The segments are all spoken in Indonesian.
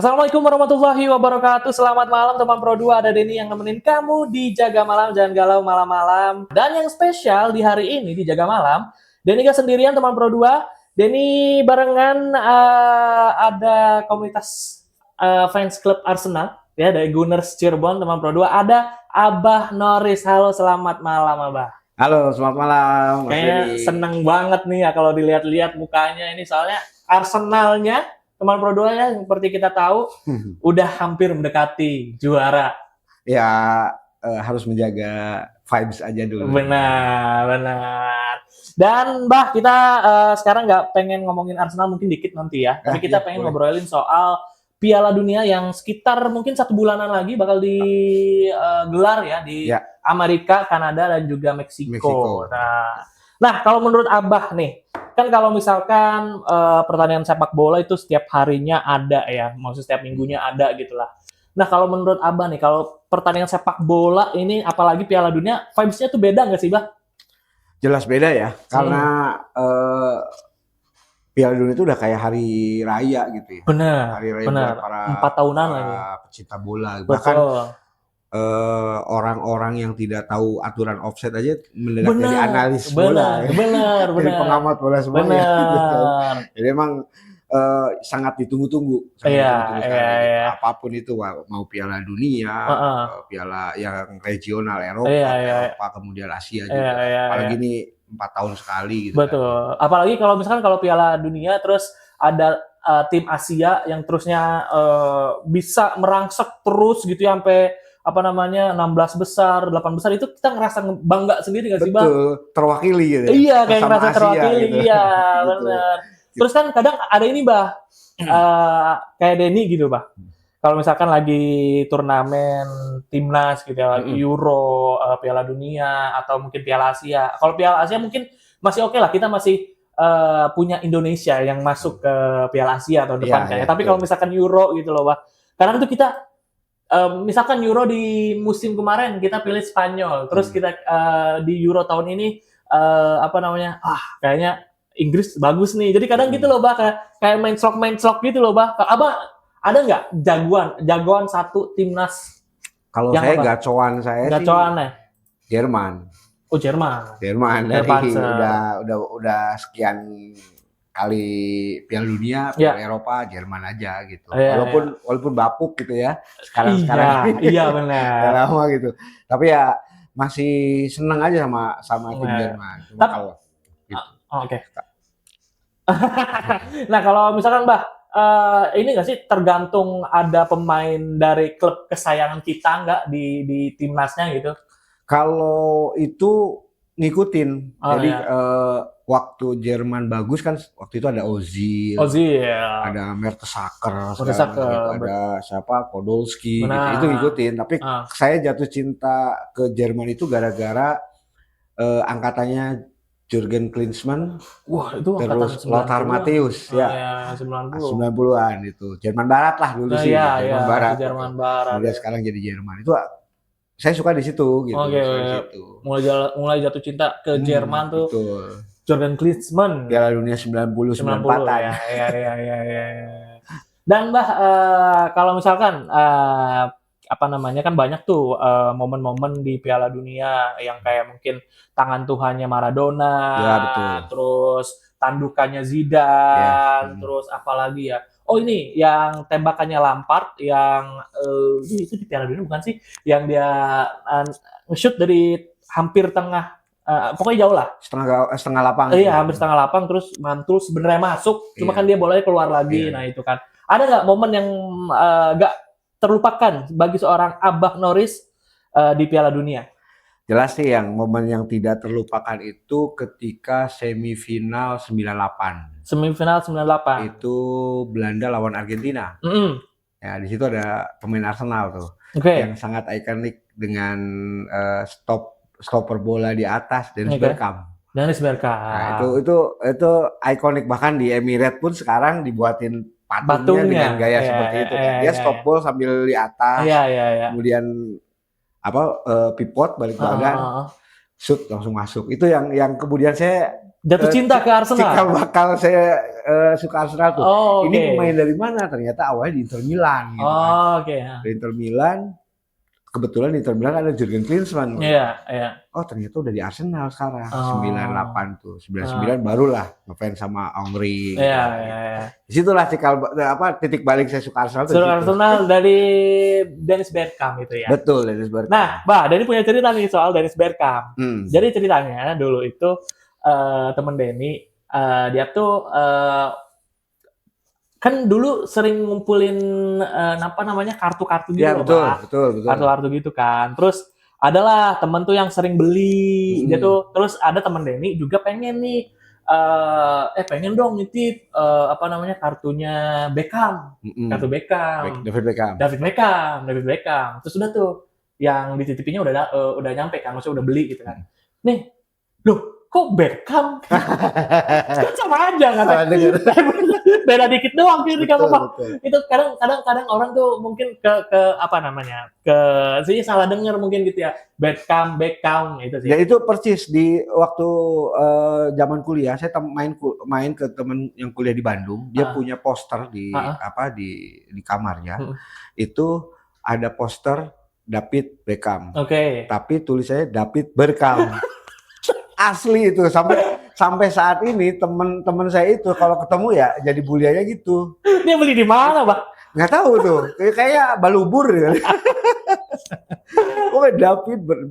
Assalamualaikum warahmatullahi wabarakatuh. Selamat malam teman Pro 2. Ada Denny yang nemenin kamu di Jaga Malam, jangan galau malam-malam. Dan yang spesial di hari ini di Jaga Malam, Denny gak sendirian teman Pro 2. Denny barengan ada komunitas fans club Arsenal ya, dari Gunners Cirebon teman Pro 2. Ada Abah Norris. Halo, selamat malam Abah. Halo, selamat malam. Kayaknya seneng banget nih ya kalau dilihat-lihat mukanya ini, soalnya Arsenalnya teman Pro 2 ya, seperti kita tahu udah hampir mendekati juara. Ya harus menjaga vibes aja dulu. Benar. Dan Mbah, kita sekarang nggak pengen ngomongin Arsenal, mungkin dikit nanti ya. Tapi kita pengen ngobrolin soal Piala Dunia yang sekitar mungkin 1 bulanan lagi bakal digelar ya di Amerika, Kanada, dan juga Meksiko. Nah, kalau menurut Abah nih, kan kalau misalkan pertandingan sepak bola itu setiap harinya ada ya, maksudnya setiap minggunya ada gitulah. Nah, kalau menurut Abah nih, kalau pertandingan sepak bola ini, apalagi Piala Dunia, vibes-nya tuh beda nggak sih, Bah? Jelas beda ya, karena Piala Dunia itu udah kayak hari raya gitu ya. Benar. Hari raya buat para 4 tahunan lagi. Pecinta bola. Betul. Bahkan orang-orang yang tidak tahu aturan offside aja mendadak jadi analis bola. Benar. Jadi pengamat bola semuanya. Benar. Jadi emang sangat ditunggu-tunggu. Iya. Apapun itu, mau Piala Dunia, Piala yang regional Eropa, kemudian Asia juga. Apalagi ini 4 tahun sekali gitu. Betul. Kan. Apalagi kalau misalkan kalau Piala Dunia terus ada tim Asia yang terusnya bisa merangsek terus gitu ya, sampai 16 besar, 8 besar, itu kita ngerasa bangga sendiri nggak sih, Bang? Betul, terwakili gitu. Iya, kayak ngerasa terwakili, gitu. Iya, benar. Terus kan kadang ada ini, Bah, kayak Denny gitu, Bah. Kalau misalkan lagi turnamen timnas gitu ya, Euro, Piala Dunia, atau mungkin Piala Asia. Kalau Piala Asia mungkin masih oke lah, kita masih punya Indonesia yang masuk ke Piala Asia tahun depan kayaknya. Tapi kalau misalkan Euro gitu loh, Bah. Kadang tuh kita misalkan Euro di musim kemarin kita pilih Spanyol, terus kita di Euro tahun ini kayaknya Inggris bagus nih. Jadi kadang gitu loh, Bah, kayak main slok gitu loh, Bah. Abah ada nggak jagoan satu timnas? Kalau saya gacoan Jerman. Oh, Jerman dari udah sekian kali Piala Dunia, Piala Eropa, Jerman aja gitu. Walaupun bapuk gitu ya. Sekarang iya benar. Lama gitu. Tapi ya masih seneng aja sama tim Jerman. Cuma kalau gitu. Oke. Nah, kalau misalkan, Bah, ini nggak sih tergantung ada pemain dari klub kesayangan kita nggak di timnasnya gitu? Kalau itu ngikutin. Jadi waktu Jerman bagus kan, waktu itu ada Ozil, ada Mertesacker, ada siapa, Podolski, gitu. Itu ngikutin. Tapi saya jatuh cinta ke Jerman itu gara-gara angkatannya Jurgen Klinsmann, terus Lothar Matthäus, 90-an itu. Jerman Barat lah dulu sih, Jerman Barat. Kemudian sekarang jadi Jerman. Itu saya suka di situ gitu. Mulai jatuh cinta ke Jerman tuh. Betul. Jurgen Klinsmann. Piala Dunia 90-94-an. Iya. Dan Mbah, kalau misalkan kan banyak tuh momen-momen di Piala Dunia yang kayak mungkin tangan Tuhannya Maradona, terus tandukannya Zidane, terus apalagi ya. Oh, ini yang tembakannya Lampard yang itu di Piala Dunia bukan sih? Yang dia nge-shoot dari hampir tengah, pokoknya jauh lah. Setengah lapang. Iya, hampir setengah lapang, terus mantul sebenarnya masuk, cuma kan dia bolanya keluar lagi. Nah, itu kan. Ada nggak momen yang nggak terlupakan bagi seorang Abah Norris di Piala Dunia? Jelas sih, momen yang tidak terlupakan itu ketika semifinal 98. Semifinal 98. Itu Belanda lawan Argentina. Ya, di situ ada pemain Arsenal tuh. Yang sangat ikonik dengan stopper bola di atas, Dennis Bergkamp. Nah, itu ikonik, bahkan di Emirates pun sekarang dibuatin patungnya dengan gaya seperti itu. Dia stop ball sambil di atas. Kemudian pivot balik badan, shoot langsung masuk. Itu yang kemudian saya Jatuh cinta ke Arsenal. Cikal bakal saya suka Arsenal tuh. Oh, ini pemain dari mana? Ternyata awalnya di Inter Milan gitu kan. Oke. Di Inter Milan, kebetulan di Inter Milan ada Jurgen Klinsmann. Iya. Oh, ternyata udah di Arsenal sekarang. 98 tuh. 99 barulah ngefans sama Henry. Iya. Disitulah titik balik saya suka Arsenal. Suka Arsenal dari Dennis Bergkamp itu ya. Betul, Dennis Bergkamp. Nah, Denny punya cerita nih soal Dennis Bergkamp. Jadi ceritanya dulu itu temen Denny, dia tuh kan dulu sering ngumpulin kartu-kartu gitu loh, betul. Kartu-kartu gitu kan. Terus adalah temen tuh yang sering beli, dia tuh terus ada temen Denny juga pengen nih pengen dong nitip kartunya Beckham, kartu Beckham, David Beckham. Terus udah tuh yang dititipinnya udah nyampe kan, maksudnya udah beli gitu kan. Nih, loh kok Beckham? Kan sama aja katanya. Beda dikit doang gitu kan, itu kadang orang tuh mungkin sih salah dengar mungkin gitu ya, Beckham itu sih. Ya itu persis di waktu zaman kuliah saya main ke temen yang kuliah di Bandung, dia punya poster di di kamarnya. Itu ada poster David Beckham. Tapi tulisannya David Bergkamp. Asli itu sampai saat ini temen saya itu kalau ketemu ya jadi buliannya gitu. Dia beli di mana, Bang? Nggak tahu tuh, kayak balubur ya. Oh,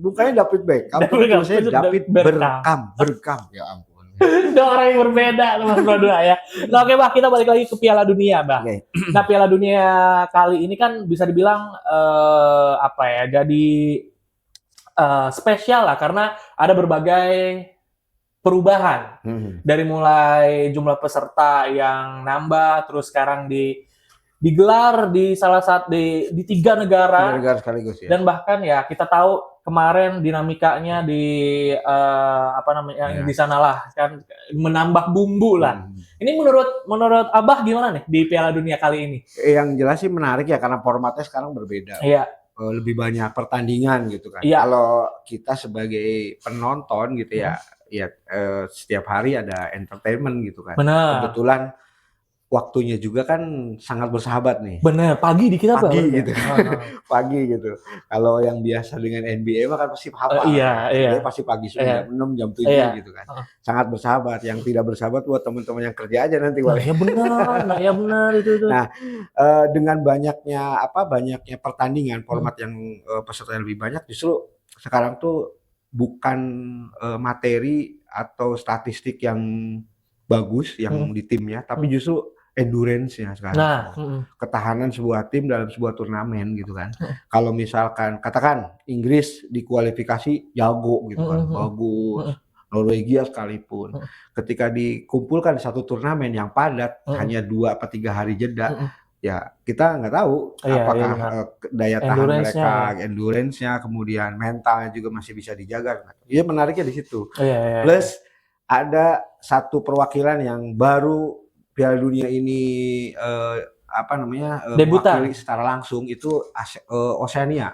bukannya David Beckham, tulisannya David Bergkamp. Ya ampun. Dua orang yang berbeda teman berdua ya. Nah, oke, Bah, kita balik lagi ke Piala Dunia, Bah. Nah, Piala Dunia kali ini kan bisa dibilang jadi spesial lah karena ada berbagai perubahan dari mulai jumlah peserta yang nambah, terus sekarang digelar di salah satu di 3 negara sekaligus ya. Dan bahkan ya kita tahu kemarin dinamikanya di di sanalah kan menambah bumbu lah. Ini menurut Abah gimana nih di Piala Dunia kali ini? Yang jelas sih menarik ya karena formatnya sekarang berbeda. Iya. Lebih banyak pertandingan gitu kan. Iya. Kalau kita sebagai penonton gitu ya setiap hari ada entertainment gitu kan. Benar. Kebetulan waktunya juga kan sangat bersahabat nih. Benar, pagi di kita pagi gitu. Pagi gitu. Kalau yang biasa dengan NBA mah kan pasti hafal. Iya. Pasti pagi sudah jam 6, jam 7 gitu kan. Sangat bersahabat. Yang tidak bersahabat buat teman-teman yang kerja aja nanti. Ya benar itu. Nah, dengan banyaknya pertandingan, format yang peserta lebih banyak, justru sekarang tuh bukan materi atau statistik yang bagus yang di timnya, tapi justru endurance-nya sekarang. Ketahanan sebuah tim dalam sebuah turnamen gitu kan. Kalau misalkan katakan Inggris di kualifikasi jago gitu kan, bagus. Norwegia sekalipun. Ketika dikumpulkan di satu turnamen yang padat hanya 2 atau 3 hari jeda, ya kita nggak tahu apakah daya tahan mereka, endurance-nya, kemudian mentalnya juga masih bisa dijaga. Iya, menariknya di situ. Plus ada satu perwakilan yang baru Piala Dunia ini mewakili secara langsung itu Oceania.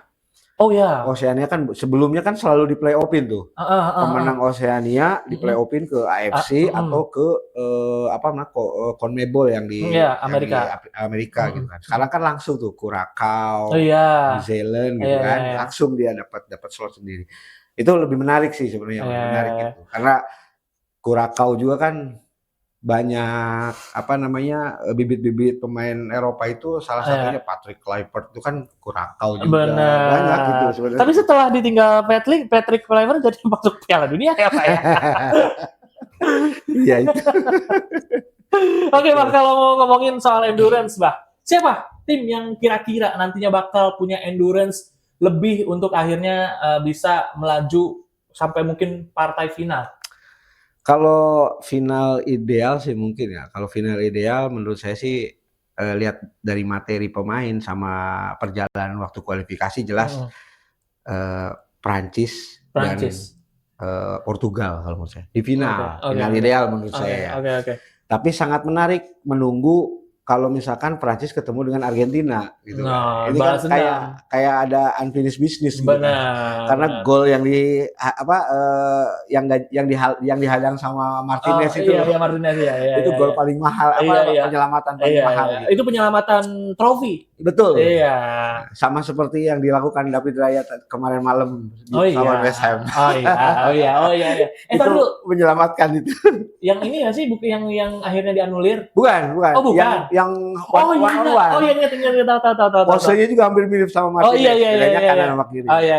Oh ya. Oceania kan sebelumnya kan selalu di play-offin tuh. Pemenang Oceania di play-offin ke AFC atau ke CONMEBOL yang di Amerika gitu kan. Sekarang kan langsung tuh Curacao, New Zealand gitu kan. Langsung dia dapat slot sendiri. Itu lebih menarik sih sebenarnya, menarik gitu. Karena Curacao juga kan banyak bibit-bibit pemain Eropa itu, salah satunya Patrick Kluivert itu kan Curacao juga. Banyak gitu sebenarnya. Tapi setelah ditinggal Patrick Kluivert jadi masuk Piala Dunia ya Pak ya. Iya itu. Oke, Bang, kalau mau ngomongin soal endurance, Bah, siapa tim yang kira-kira nantinya bakal punya endurance lebih untuk akhirnya bisa melaju sampai mungkin partai final? Kalau final ideal sih mungkin ya. Kalau final ideal menurut saya sih lihat dari materi pemain sama perjalanan waktu kualifikasi jelas Prancis dan Portugal kalau menurut saya di final. Final ideal menurut saya ya. Tapi sangat menarik menunggu kalau misalkan Prancis ketemu dengan Argentina gitu Nah, kan. Ini kan kayak ada unfinished business gitu kan. Karena benar. gol yang yang dihadang sama Martinez itu Iya, Martinez ya, itu gol paling mahal penyelamatan paling mahal gitu. Itu penyelamatan trofi. Betul. Iya. Sama seperti yang dilakukan David Raya kemarin malam sama West Ham. Oh iya. Itu menyelamatkan itu. Yang ini nggak sih buku yang akhirnya dianulir? Bukan. Oh bukan. Yang Oh iya tahu. Posenya juga hampir mirip sama Martinez. Oh iya. Bedanya kanan sama kiri. Oh iya.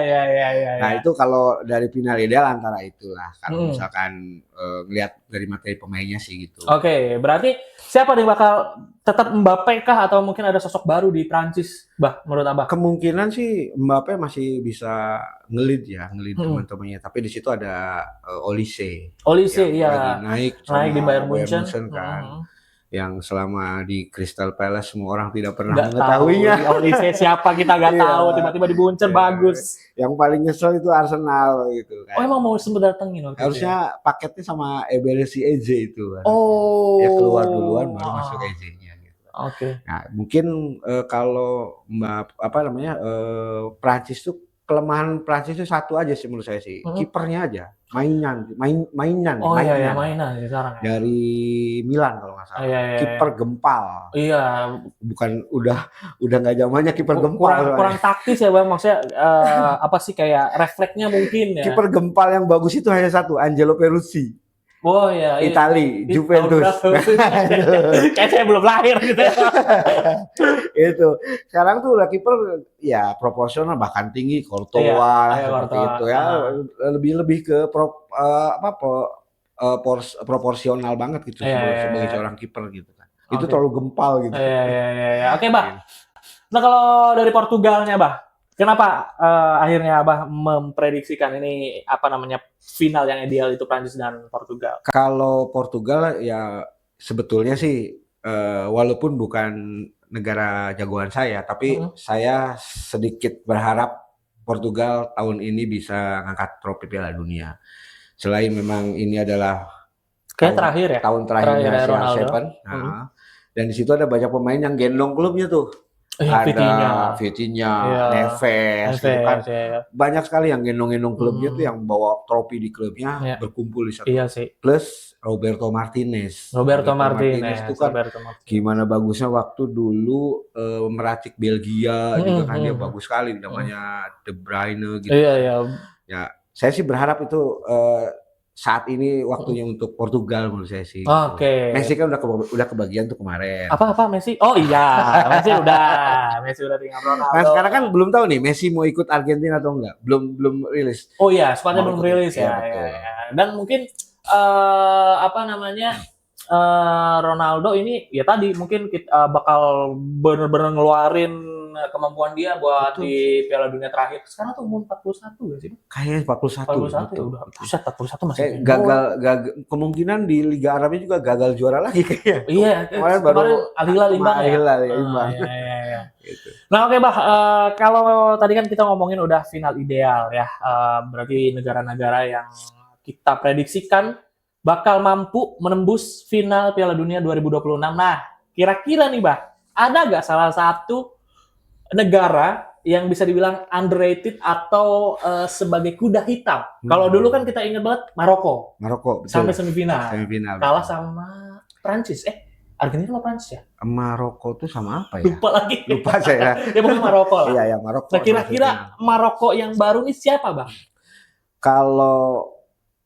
Nah itu kalau dari final ideal antara itulah. Kalau misalkan ngelihat dari materi pemainnya sih gitu. Oke, berarti siapa nih bakal tetap Mbappe kah atau mungkin ada sosok baru di Prancis, Bah, menurut Abah? Kemungkinan sih Mbappe masih bisa ngelid teman-temannya, tapi di situ ada Olise iya. Naik di Bayern Munchen kan. Yang selama di Crystal Palace semua orang tidak pernah mengetahuinya. Olise siapa kita nggak tahu, tiba-tiba di Munchen bagus. Yang paling nyesel itu Arsenal gitu kan. Oh emang mau sempat datengin waktu harusnya paketnya sama Eberechi Eze itu. Oh. Dia keluar duluan baru masuk Eze-nya gitu. Oke. Nah, mungkin kalau Prancis tuh kelemahan Prancis itu satu aja sih menurut saya sih. Kipernya aja. Mainan mainan sekarang ya. Dari Milan kalau nggak salah. Kiper gempal. Iya. Bukan udah nggak zamannya kiper gempal. Kurang taktis ya Bang, maksudnya apa sih kayak refleksnya mungkin ya. Kiper gempal yang bagus itu hanya satu, Angelo Peruzzi. Oh iya. Itali, Juventus. Kayak saya belum lahir gitu. Itu. Sekarang tuh udah kiper ya proporsional bahkan tinggi, Courtois seperti itu ya. Lebih ke proporsional banget gitu sebagai seorang kiper gitu kan. Itu terlalu gempal gitu. Iya. Oke, Bah. Nah, kalau dari Portugalnya, Bah, kenapa akhirnya Abah memprediksikan ini final yang ideal itu Prancis dan Portugal? Kalau Portugal ya sebetulnya sih walaupun bukan negara jagoan saya, tapi saya sedikit berharap Portugal tahun ini bisa ngangkat trofi Piala Dunia. Selain memang ini adalah tahun terakhirnya CR7. Dan di situ ada banyak pemain yang gendong klubnya tuh. Ada Vitinha, Neves, gitu kan. Banyak sekali yang gendong-gendong klubnya tuh yang bawa trofi di klubnya berkumpul di satu. Plus Roberto Martinez itu kan gimana bagusnya waktu dulu meracik Belgia gitu kan, dia bagus sekali namanya De Bruyne gitu. Ya, saya sih berharap itu saat ini waktunya untuk Portugal menurut saya sih. Oke. Messi kan udah kebagian tuh kemarin. Apa Messi? Oh iya, Messi udah tinggal Ronaldo. Nah, sekarang kan belum tahu nih Messi mau ikut Argentina atau enggak. Belum rilis. Oh iya, skuadnya belum rilis ya. Dan mungkin Ronaldo ini ya tadi mungkin kita bakal benar-benar ngeluarin kemampuan dia buat di Piala Dunia terakhir. Sekarang tuh umur 41 ya sih? Kayaknya 41 ya udah. Buset, 41 masih gagal kemungkinan di Liga Arabnya juga gagal juara lagi kayaknya. Iya, kemarin Al Hilal imbang ya. Iya. Gitu. Nah, oke, Bah, kalau tadi kan kita ngomongin udah final ideal ya. Berarti negara-negara yang kita prediksikan bakal mampu menembus final Piala Dunia 2026. Nah, kira-kira nih, Bah, ada nggak salah satu negara yang bisa dibilang underrated atau sebagai kuda hitam? Kalau dulu kan kita ingat banget Maroko, betul. Sampai semifinal. Kalah sama Prancis. Argentina sama Prancis ya? Maroko tuh sama apa ya? Lupa saya. Ya bukan Maroko lah. Iya, Maroko. Nah, kira-kira Maroko yang baru ini siapa, Bang? Kalau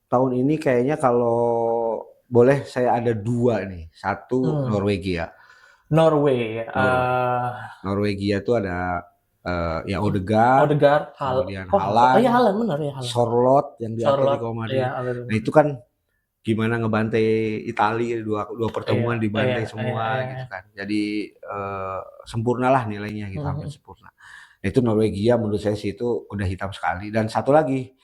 tahun ini kayaknya kalau boleh saya ada dua nih. Satu Norwegia. Norwegia itu ada Odegaard, Haaland. Iya, Haaland benar ya, Haaland. Sorloth yang di Atletico Madrid. Nah, itu kan gimana ngebantai Italia dua pertemuan dibantai semua gitu kan. Jadi sempurnalah nilainya gitu, hampir sempurna. Nah, itu Norwegia menurut saya sih itu udah hitam sekali. Dan satu lagi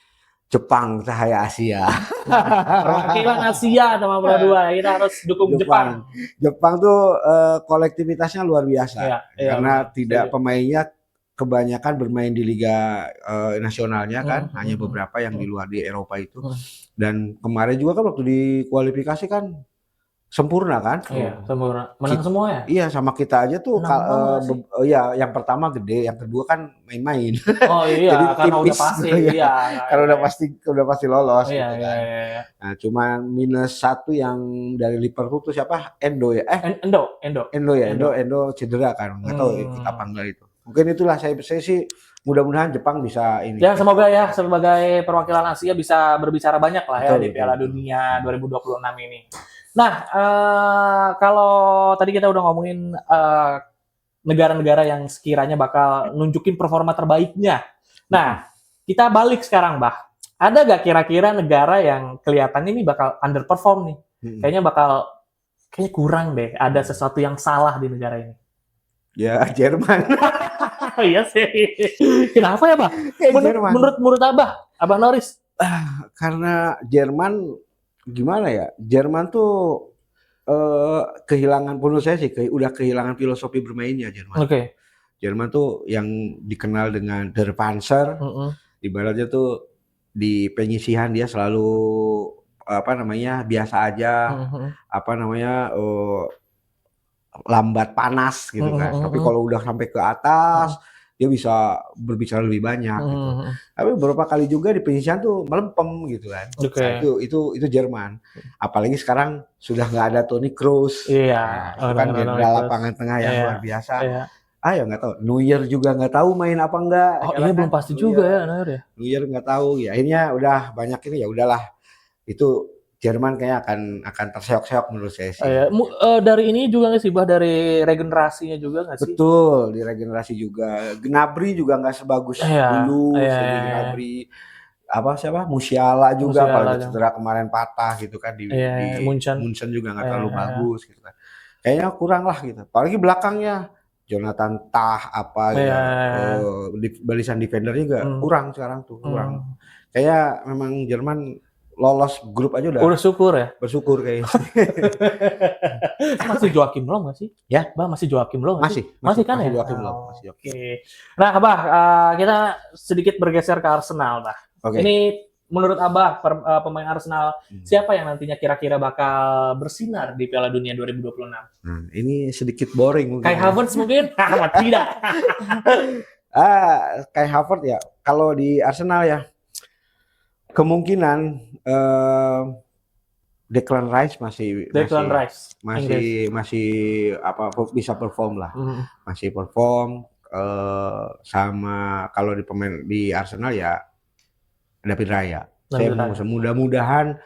Jepang, cahaya Asia. Perwakilan Asia sama berdua, kita harus dukung Jepang. Jepang tuh kolektivitasnya luar biasa. Karena tidak pemainnya kebanyakan bermain di liga nasionalnya kan, hanya beberapa yang di luar di Eropa itu. Dan kemarin juga kan waktu di kualifikasi kan sempurna kan? Iya, sempurna. Menang semua ya? Iya, sama kita aja tuh iya, yang pertama gede, yang kedua kan main-main. Oh iya, Jadi karena tipis, udah pasti. iya. Iya, karena udah pasti lolos iya, gitu kan. Iya. Nah, cuman -1 yang dari Liverpool tuh siapa? Endo ya? Endo cedera kan. Nggak tahu ikut apa enggak itu. Mungkin itulah saya sih mudah-mudahan Jepang bisa ini. Ya semoga ya sebagai perwakilan Asia bisa berbicara banyak lah ya di Piala Dunia 2026 ini. Nah, kalau tadi kita udah ngomongin negara-negara yang sekiranya bakal nunjukin performa terbaiknya. Nah, kita balik sekarang, Bah. Ada gak kira-kira negara yang kelihatannya ini bakal underperform nih? Kayaknya kurang deh. Ada sesuatu yang salah di negara ini. Ya, Jerman. Iya sih. Kenapa ya, Bah? Menurut Abah Noris? Karena Jerman gimana ya? Jerman tuh kehilangan, menurut saya sih udah kehilangan filosofi bermainnya Jerman. Oke. Jerman tuh yang dikenal dengan Der Panzer, ibaratnya tuh di penyisihan dia selalu biasa aja, lambat panas gitu kan. Tapi kalau udah sampai ke atas dia bisa berbicara lebih banyak gitu. Tapi beberapa kali juga di penyisihan tuh melempem gitu kan. Okay. Nah, itu Jerman. Apalagi sekarang sudah nggak ada Toni Kroos. Iya. Nah, itu kan jenderal lapangan tengah yang luar biasa. Iya. Ya nggak tahu. Neuer juga nggak tahu main apa enggak. Oh iya, belum pasti juga ya Neuer ya. Neuer nggak tahu. Ya akhirnya udah banyak ini, ya udahlah. Itu Jerman kayaknya akan terseok-seok menurut saya sih. Dari ini juga nggak sih, Bah, dari regenerasinya juga nggak sih? Betul, di regenerasi juga. Gnabry juga nggak sebagus dulu. Gnabry, Musiala juga, apalagi cedera kemarin patah gitu kan di Munchen juga nggak terlalu bagus gitu kan. Kayaknya kurang lah gitu. Apalagi belakangnya Jonathan Tah barisan defender juga kurang sekarang tuh, kurang. Kayak memang Jerman lolos grup aja udah syukur ya. Bersyukur kayaknya. Masih Joachim Löw nggak sih? Ya, Bah, masih Joachim Löw nggak sih? Masih kan ya? Joachim Löw. Oke. Nah, Bah, kita sedikit bergeser ke Arsenal, Bah. Ini menurut Abah pemain Arsenal siapa yang nantinya kira-kira bakal bersinar di Piala Dunia 2026? Ini sedikit boring mungkin. Kai Havertz mungkin? Tidak. Kai Havertz ya. Kalau di Arsenal ya kemungkinan Declan Rice masih bisa perform lah. Masih perform sama kalau di pemain di Arsenal ya David Raya. Saya mudah-mudahan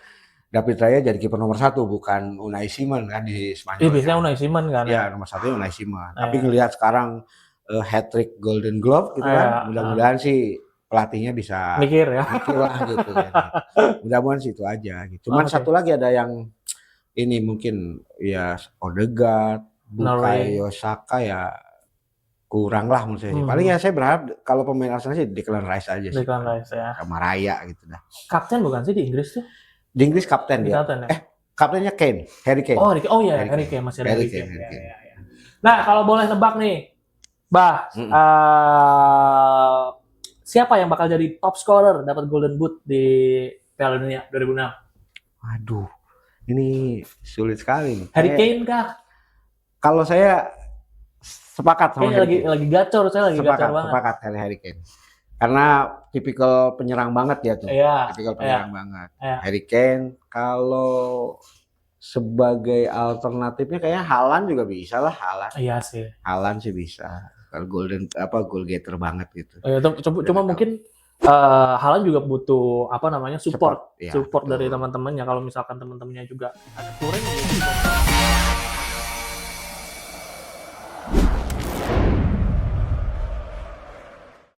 David Raya jadi kiper nomor 1, bukan Unai Simon kan di Spanyol. Iya, biasanya Unai Simon kan. Ya, nomor 1 Unai Simon. Tapi ngelihat sekarang hat-trick Golden Glove gitu kan, mudah-mudahan sih pelatihnya bisa mikir lah gitu kan. Mudah-mudahan sih itu aja gitu. Cuman satu lagi ada yang ini mungkin ya Odegaard, Bukayo Saka ya kurang lah menurut saya. Paling ya saya berharap kalau pemain Arsenal sih Declan Rice aja sih. Declan Rice ya. Sama Raya gitu dah. Kapten bukan sih di Inggris tuh? Di Inggris kapten dia. Kaptennya Harry Kane. Oh iya, Harry Kane masih ada Harry Kane. Ya. Nah, kalau boleh nebak nih, Bah, siapa yang bakal jadi top scorer dapat Golden Boot di Piala Dunia 2006? Aduh, ini sulit sekali nih. Harry Kane kah? Kalau saya sepakat sama Harry Kane. Lagi gacor, saya lagi gacor banget. Sepakat Harry Kane. Karena tipikal penyerang banget dia tuh. Tipikal penyerang banget. Harry Kane, kalau sebagai alternatifnya kayaknya Haaland juga bisa lah, Haaland. Iya sih. Haaland sih bisa. Kalau goal getter banget gitu. Cuma mungkin Haaland juga butuh support dari teman-temannya. Kalau misalkan teman-temannya juga ada kurang gitu.